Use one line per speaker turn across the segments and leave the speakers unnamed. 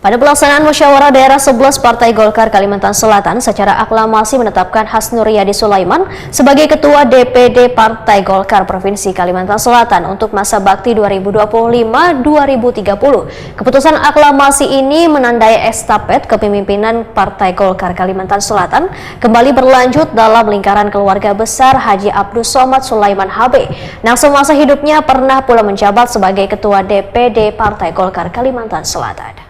Pada pelaksanaan musyawarah daerah 11 Partai Golkar Kalimantan Selatan secara aklamasi menetapkan Hasnur Yadi Sulaiman sebagai Ketua DPD Partai Golkar Provinsi Kalimantan Selatan untuk masa bakti 2025-2030. Keputusan aklamasi ini menandai estafet kepemimpinan Partai Golkar Kalimantan Selatan kembali berlanjut dalam lingkaran keluarga besar Haji Abdus Somad Sulaiman HB, yang semasa hidupnya pernah pula menjabat sebagai Ketua DPD Partai Golkar Kalimantan Selatan.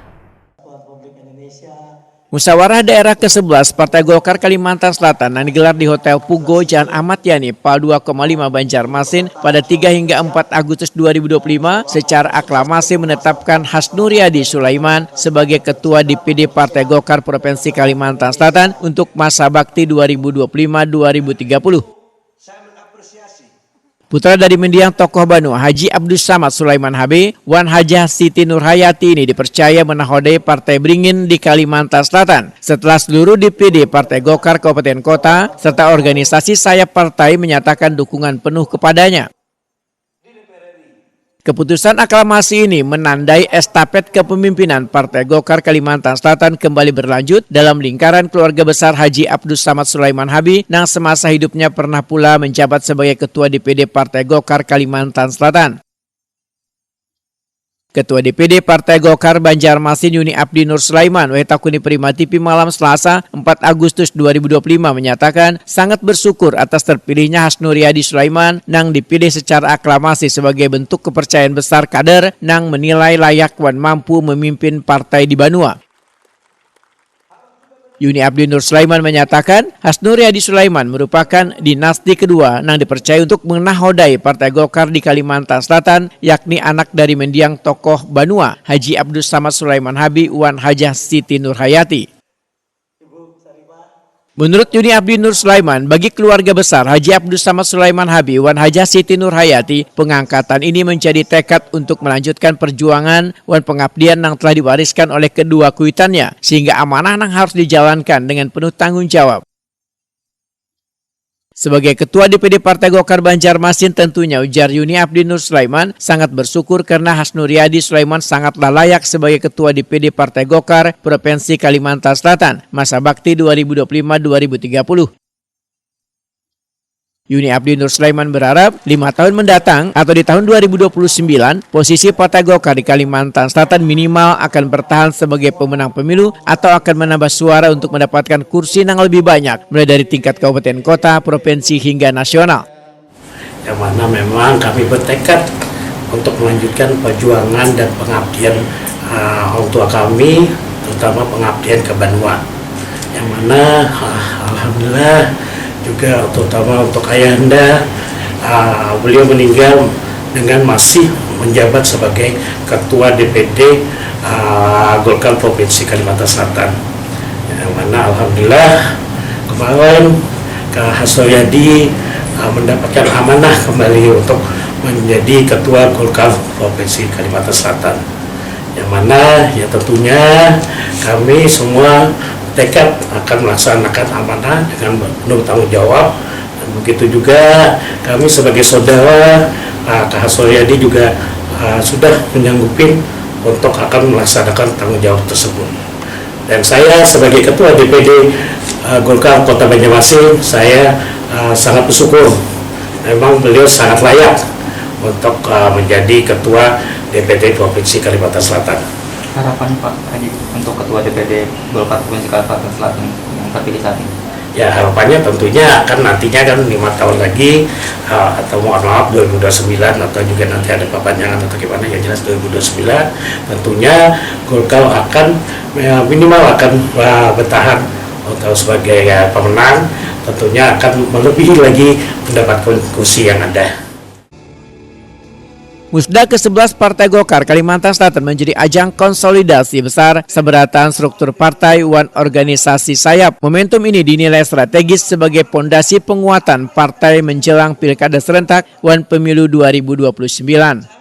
Musyawarah daerah ke-11 Partai Golkar Kalimantan Selatan yang digelar di Hotel Pugo Jalan Ahmad Yani, Pal 2,5 Banjarmasin pada 3 hingga 4 Agustus 2025 secara aklamasi menetapkan Hasnur Yadi Sulaiman sebagai Ketua DPD Partai Golkar Provinsi Kalimantan Selatan untuk masa bakti 2025-2030. Putra dari mendiang tokoh Banu, Haji Abdus Somad Sulaiman HB, Wan Hajah Siti Nurhayati ini dipercaya menahodai Partai Beringin di Kalimantan Selatan setelah seluruh DPD Partai Golkar Kabupaten Kota serta organisasi sayap partai menyatakan dukungan penuh kepadanya. Keputusan aklamasi ini menandai estafet kepemimpinan Partai Golkar Kalimantan Selatan kembali berlanjut dalam lingkaran keluarga besar Haji Abdus Somad Sulaiman HB yang semasa hidupnya pernah pula menjabat sebagai Ketua DPD Partai Golkar Kalimantan Selatan. Ketua DPD Partai Golkar Banjarmasin Yuni Abdi Nur Sulaiman Wetakuni Prima TV malam Selasa 4 Agustus 2025 menyatakan sangat bersyukur atas terpilihnya Hasnur Yadi Sulaiman yang dipilih secara aklamasi sebagai bentuk kepercayaan besar kader yang menilai layak dan mampu memimpin partai di Banua. Yuni Abdi Nur Sulaiman menyatakan Hasnur Yadi Sulaiman merupakan dinasti kedua yang dipercaya untuk menahodai Partai Golkar di Kalimantan Selatan, yakni anak dari mendiang tokoh Banua, Haji Abdus Somad Sulaiman HB, Wan Hajah Siti Nurhayati. Menurut Yuni Abdi Nur Sulaiman, bagi keluarga besar Haji Abdus Somad Sulaiman HB, Wan Hajah Siti Nurhayati, pengangkatan ini menjadi tekad untuk melanjutkan perjuangan dan pengabdian yang telah diwariskan oleh kedua kuitannya, sehingga amanah yang harus dijalankan dengan penuh tanggung jawab. Sebagai Ketua DPD Partai Golkar Banjarmasin tentunya, ujar Yuni Abdi Nur Sulaiman, sangat bersyukur karena Hasnur Yadi Sulaiman sangatlah layak sebagai Ketua DPD Partai Golkar Provinsi Kalimantan Selatan masa bakti 2025-2030. Yuni Abdi Nur Sulaiman berharap 5 tahun mendatang atau di tahun 2029 posisi Partai Golkar di Kalimantan Selatan minimal akan bertahan sebagai pemenang pemilu atau akan menambah suara untuk mendapatkan kursi yang lebih banyak mulai dari tingkat kabupaten kota, provinsi hingga nasional.
Yang mana memang kami bertekad untuk melanjutkan perjuangan dan pengabdian orang tua kami, terutama pengabdian ke Banua. Yang mana alhamdulillah juga terutama untuk ayahanda, beliau meninggal dengan masih menjabat sebagai Ketua DPD Golkar Provinsi Kalimantan Selatan. Yang mana alhamdulillah kemarin Hasnur Yadi mendapatkan amanah kembali untuk menjadi Ketua Golkar Provinsi Kalimantan Selatan. Yang mana ya tentunya kami semua tekad akan melaksanakan amanah dengan penuh tanggung jawab, dan begitu juga kami sebagai saudara Kak Hasnur Yadi juga sudah menyanggupin untuk akan melaksanakan tanggung jawab tersebut. Dan saya sebagai Ketua DPD Golkar Kota Banjarmasin, saya sangat bersyukur, memang beliau sangat layak untuk menjadi Ketua DPD Provinsi Kalimantan Selatan.
Harapan Pak Haji untuk Ketua DPD Golkar Provinsi Kalimantan Selatan yang terpilih saat ini?
Ya harapannya tentunya akan nantinya kan 5 tahun lagi atau mohon maaf 2029 atau juga nanti ada perpanjangan atau gimana, yang jelas 2029 tentunya Golkar akan minimal akan bertahan untuk sebagai pemenang, tentunya akan melebihi lagi mendapatkan kursi yang ada.
Musda ke-11 Partai Golkar Kalimantan Selatan menjadi ajang konsolidasi besar seberatan struktur partai dan organisasi sayap. Momentum ini dinilai strategis sebagai pondasi penguatan partai menjelang Pilkada serentak dan Pemilu 2029.